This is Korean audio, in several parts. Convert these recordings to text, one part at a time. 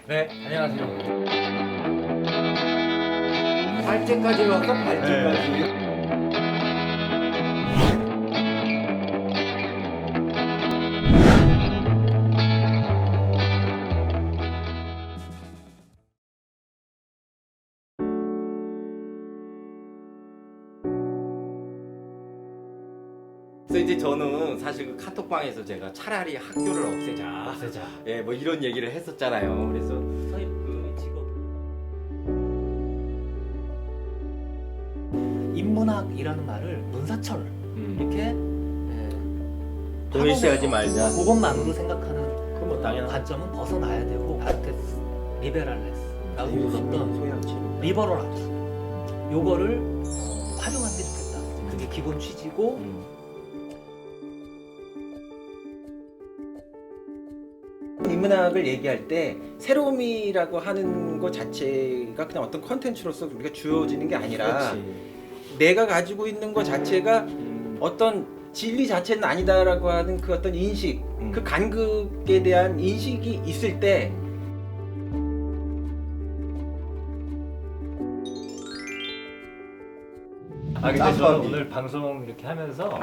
네, 안녕하세요. 발제까지 왔어? 발제까지. 그래서 이제 저는 사실 그 카톡방에서 제가 차라리 학교를 없애자, 없애자. 예, 뭐 이런 얘기를 했었잖아요. 그래서 선생님 그 직업 인문학이라는 말을 문사철 이렇게 동일시하지 말자. 그것만으로 생각하는 그건 뭐 당연한 관점은 벗어나야 되고 아르테스, 리베랄레스라고 불렀던 소양치. 리버럴 아트 요거를 활용하는 게 좋겠다. 그게 기본 취지고 인문학을 얘기할 때 새로움이라고 하는 것 자체가 그냥 어떤 컨텐츠로서 우리가 주어지는 게 아니라 그렇지. 내가 가지고 있는 것 자체가 어떤 진리 자체는 아니다라고 하는 그 어떤 인식, 그 간극에 대한 인식이 있을 때 근데 짬밥이. 저는 오늘 방송 이렇게 하면서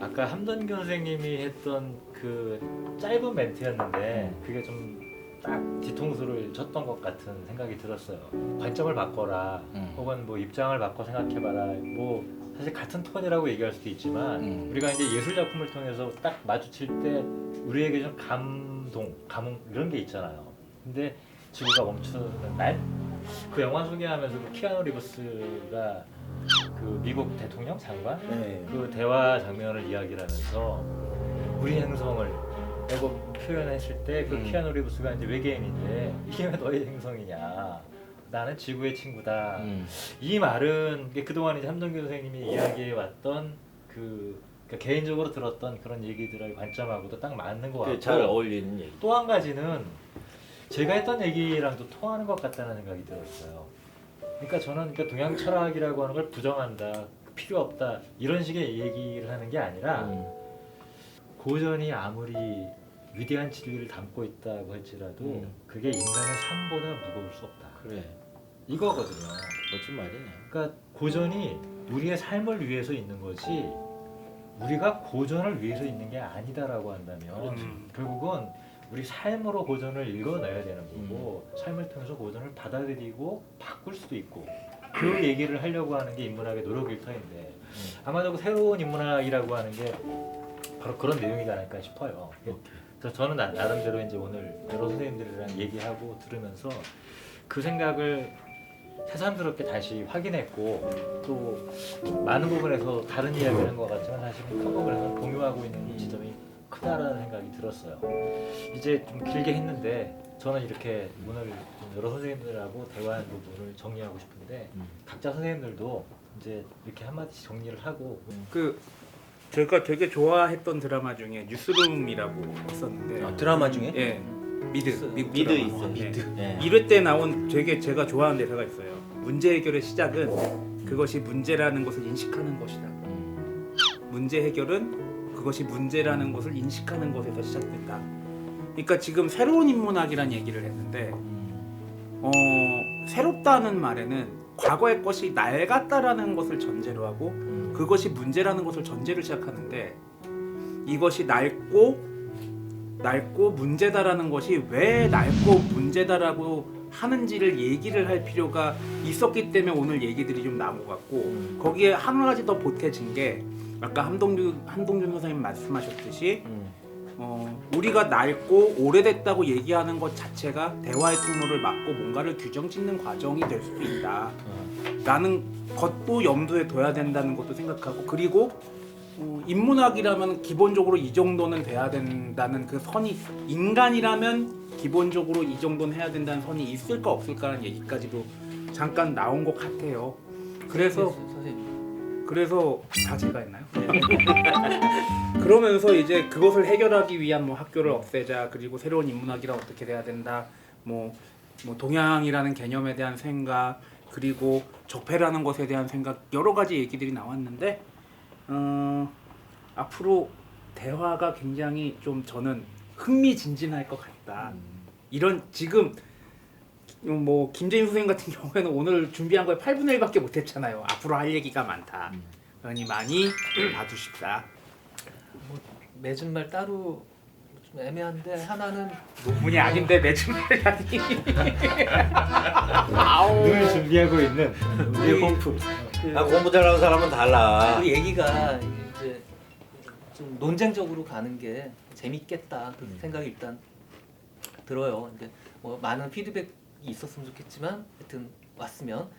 아까 함던규 선생님이 했던 그 짧은 멘트였는데 그게 좀 딱 뒤통수를 쳤던 것 같은 생각이 들었어요. 관점을 바꿔라, 혹은 뭐 입장을 바꿔 생각해봐라. 뭐 사실 같은 톤이라고 얘기할 수도 있지만 우리가 이제 예술 작품을 통해서 딱 마주칠 때 우리에게 좀 감흥 이런 게 있잖아요. 근데 지구가 멈추는 날, 그 영화 소개하면서 그 키아누 리브스가 그 미국 대통령 장관 네. 그 대화 장면을 이야기를 하면서 우리 행성을 라고 표현했을 때 그 키아누 리브스가 이제 외계인인데 이게 왜 너의 행성이냐, 나는 지구의 친구다. 이 말은 이게 그동안 이제 함동규 선생님이 이야기해 왔던 그러니까 개인적으로 들었던 그런 얘기들의 관점하고도 딱 맞는 것 같고, 잘 어울리는 얘기. 또 한 가지는 제가 했던 얘기랑도 통하는 것 같다는 생각이 들었어요. 그러니까 저는 그러니까 동양 철학이라고 하는 걸 부정한다, 필요 없다 이런 식의 얘기를 하는 게 아니라 고전이 아무리 위대한 진리를 담고 있다고 할지라도 그게 인간의 삶보다 무거울 수 없다. 그래. 이거거든요. 멋진 말이네. 그러니까 고전이 우리의 삶을 위해서 있는 거지 우리가 고전을 위해서 있는 게 아니다라고 한다면 결국은 우리 삶으로 고전을 읽어내야 되는 거고 삶을 통해서 고전을 받아들이고 바꿀 수도 있고 그 얘기를 하려고 하는 게 인문학의 노력 일터인데 아마도 그 새로운 인문학이라고 하는 게 바로 그런 내용이지 않을까 싶어요. 그래서 저는 나름대로 이제 오늘 여러 선생님들이랑 얘기하고 들으면서 그 생각을 새삼스럽게 다시 확인했고 또 많은 부분에서 다른 이야기를 한 것 같지만 사실은 큰 부분에서 공유하고 있는 지점이 크다라는 생각이 들었어요. 이제 좀 길게 했는데 저는 이렇게 오늘 좀 여러 선생님들하고 대화한 부분을 정리하고 싶은데 각자 선생님들도 이제 이렇게 한마디씩 정리를 하고 그 제가 되게 좋아했던 드라마 중에 뉴스룸이라고 있었는데 드라마 중에 예 미드 미국 미드 드라마. 있어요. 예. 미드. 예. 1회 때 나온 되게 제가 좋아하는 대사가 있어요. 문제 해결의 시작은 그것이 문제라는 것을 인식하는 것이다. 문제 해결은 그것이 문제라는 것을 인식하는 것에서 시작된다. 그러니까 지금 새로운 인문학이라는 얘기를 했는데 새롭다는 말에는 과거의 것이 낡았다라는 것을 전제로 하고 그것이 문제라는 것을 전제로 시작하는데 이것이 낡고 문제다라는 것이 왜 낡고 문제다라고 하는지를 얘기를 할 필요가 있었기 때문에 오늘 얘기들이 좀 나온 것 같고 거기에 한 가지 더 보태진 게 아까 한동준 선생님 말씀하셨듯이 우리가 낡고 오래됐다고 얘기하는 것 자체가 대화의 통로를 막고 뭔가를 규정짓는 과정이 될 수도 있다 라는 것도 염두에 둬야 된다는 것도 생각하고 그리고 인문학이라면 기본적으로 이 정도는 돼야 된다는 그 선이 인간이라면 기본적으로 이 정도는 해야 된다는 선이 있을까 없을까라는 얘기까지도 잠깐 나온 것 같아요. 그래서 다 제가 했나요? 그러면서 이제 그것을 해결하기 위한 뭐 학교를 없애자 그리고 새로운 인문학이란 어떻게 돼야 된다 뭐 동양이라는 개념에 대한 생각 그리고 적폐라는 것에 대한 생각 여러 가지 얘기들이 나왔는데 앞으로 대화가 굉장히 좀 저는 흥미진진할 것 같다. 이런 지금 뭐 김재윤 선생님 같은 경우에는 오늘 준비한 거에 8분의 1밖에 못했잖아요. 앞으로 할 얘기가 많다. 그러니 많이 봐주십사. 맺은 말 따로 좀 애매한데 하나는 논문이 아닌데 맺은 말이라니. 아우. 늘 준비하고 있는 우리의 홈프. 그 아, 공부 잘하는 사람은 달라. 우리 얘기가 이제 좀 논쟁적으로 가는 게 재밌겠다 그 생각이 일단 들어요. 근데 뭐 많은 피드백이 있었으면 좋겠지만 하여튼 왔으면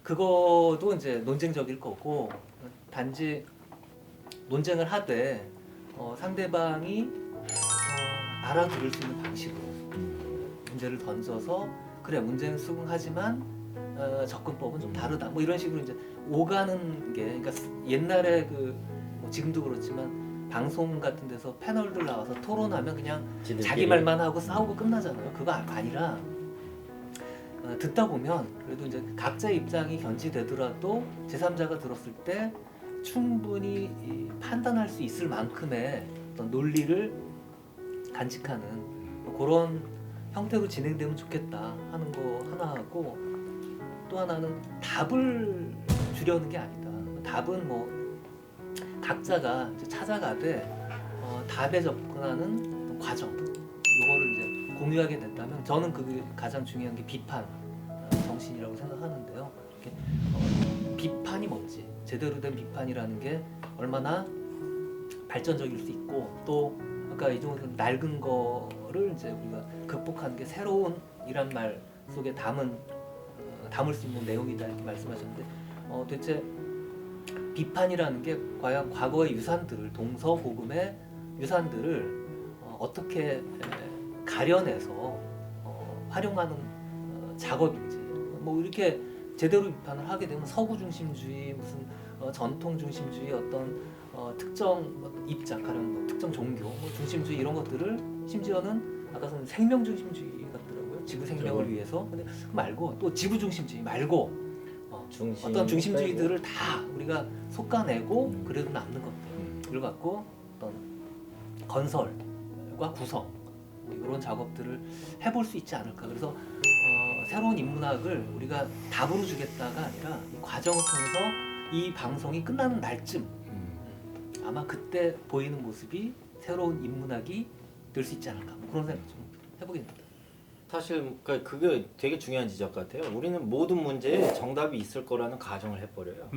그거도 이제 논쟁적일 거고 단지 논쟁을 하되 상대방이 알아들을 수 있는 방식으로 문제를 던져서 그래 문제는 수긍하지만 접근법은 좀 다르다 뭐 이런 식으로 이제 오가는 게 그러니까 옛날에 뭐 지금도 그렇지만 방송 같은 데서 패널들 나와서 토론하면 그냥 지들끼리. 자기 말만 하고 싸우고 끝나잖아요. 그거 아니라 듣다 보면 그래도 이제 각자의 입장이 견지되더라도 제3자가 들었을 때 충분히 판단할 수 있을 만큼의 어떤 논리를 간직하는 뭐 그런 형태로 진행되면 좋겠다 하는 거 하나 하고 또 하나는 답을 주려는 게 아니다. 답은 뭐 각자가 이제 찾아가되 답에 접근하는 어떤 과정 이거를 이제 공유하게 된다면 저는 그게 가장 중요한 게 비판 정신이라고 생각하는데요. 이렇게, 비판이 뭔지 제대로 된 비판이라는 게 얼마나 발전적일 수 있고 또 아까 이종호 선생님 낡은 거를 이제 우리가 극복하는 게 새로운이란 말 속에 담을 수 있는 내용이다 이렇게 말씀하셨는데 대체 비판이라는 게 과연 과거의 유산들을 동서고금의 유산들을 어떻게 가려내서 활용하는 작업인지 뭐 이렇게 제대로 비판을 하게 되면 서구 중심주의 무슨 전통 중심주의 어떤 특정 입장 가령 뭐 특정 종교 뭐 중심주의 이런 것들을 심지어는 아까 선생님 생명 중심주의 같더라고요. 지구 생명을 위해서. 근데 그 말고 또 지구 중심주의 말고 어떤 중심주의들을 다 우리가 솎아내고 그래도 남는 것들을 갖고 어떤 건설과 구성 뭐 이런 작업들을 해볼 수 있지 않을까. 그래서 새로운 인문학을 우리가 답으로 주겠다가 아니라 이 과정을 통해서 이 방송이 끝나는 날쯤 아마 그때 보이는 모습이 새로운 인문학이 될 수 있지 않을까. 뭐 그런 생각 좀 해보게 됩니다. 사실 그게 되게 중요한 지적 같아요. 우리는 모든 문제에 정답이 있을 거라는 가정을 해버려요.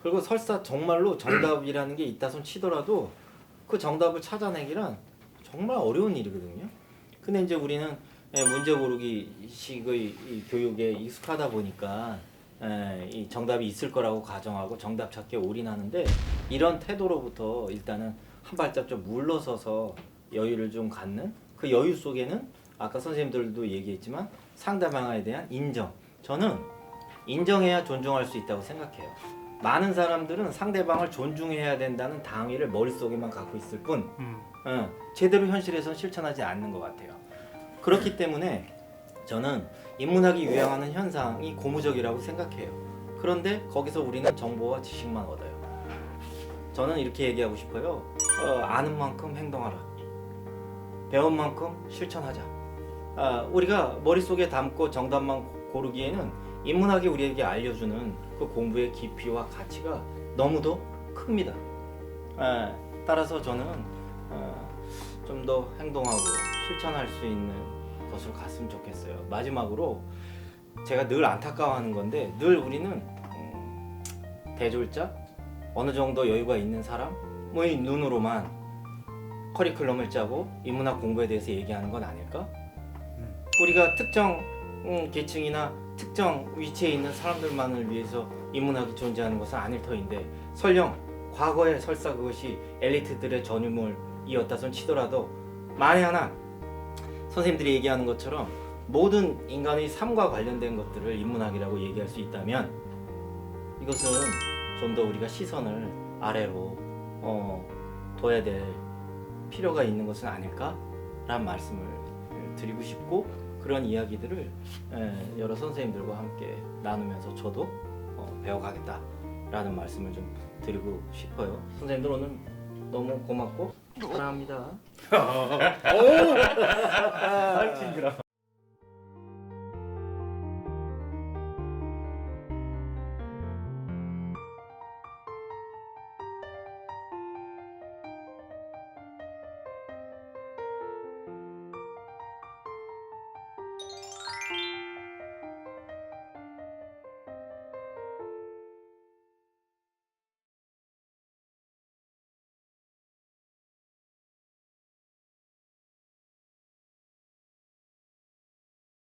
그리고 설사 정말로 정답이라는 게 있다 손 치더라도 그 정답을 찾아내기란 정말 어려운 일이거든요. 근데 이제 우리는 문제 고르기 식의 이 교육에 익숙하다 보니까 이 정답이 있을 거라고 가정하고 정답 찾기에 올인하는데 이런 태도로부터 일단은 한 발짝 좀 물러서서 여유를 좀 갖는 그 여유 속에는 아까 선생님들도 얘기했지만 상대방에 대한 인정. 저는 인정해야 존중할 수 있다고 생각해요. 많은 사람들은 상대방을 존중해야 된다는 당위를 머릿속에만 갖고 있을 뿐 제대로 현실에서는 실천하지 않는 것 같아요. 그렇기 때문에 저는 인문학이 유행하는 현상이 고무적이라고 생각해요. 그런데 거기서 우리는 정보와 지식만 얻어요. 저는 이렇게 얘기하고 싶어요. 아는 만큼 행동하라. 배운 만큼 실천하자. 우리가 머릿속에 담고 정답만 고르기에는 인문학이 우리에게 알려주는 그 공부의 깊이와 가치가 너무도 큽니다. 따라서 저는 좀 더 행동하고 실천할 수 있는 것으로 갔으면 좋겠어요. 마지막으로 제가 늘 안타까워하는 건데 늘 우리는 대졸자, 어느 정도 여유가 있는 사람, 뭐이 눈으로만 커리큘럼을 짜고 인문학 공부에 대해서 얘기하는 건 아닐까? 우리가 특정 계층이나 특정 위치에 있는 사람들만을 위해서 인문학이 존재하는 것은 아닐 터인데 설령 과거에 설사 그것이 엘리트들의 전유물이었다손 치더라도 만에 하나 선생님들이 얘기하는 것처럼 모든 인간의 삶과 관련된 것들을 인문학이라고 얘기할 수 있다면 이것은 좀 더 우리가 시선을 아래로 둬야 될 필요가 있는 것은 아닐까라는 말씀을 드리고 싶고 그런 이야기들을 여러 선생님들과 함께 나누면서 저도 배워가겠다라는 말씀을 좀 드리고 싶어요. 선생님들 오늘 너무 고맙고 사랑합니다. 징그러.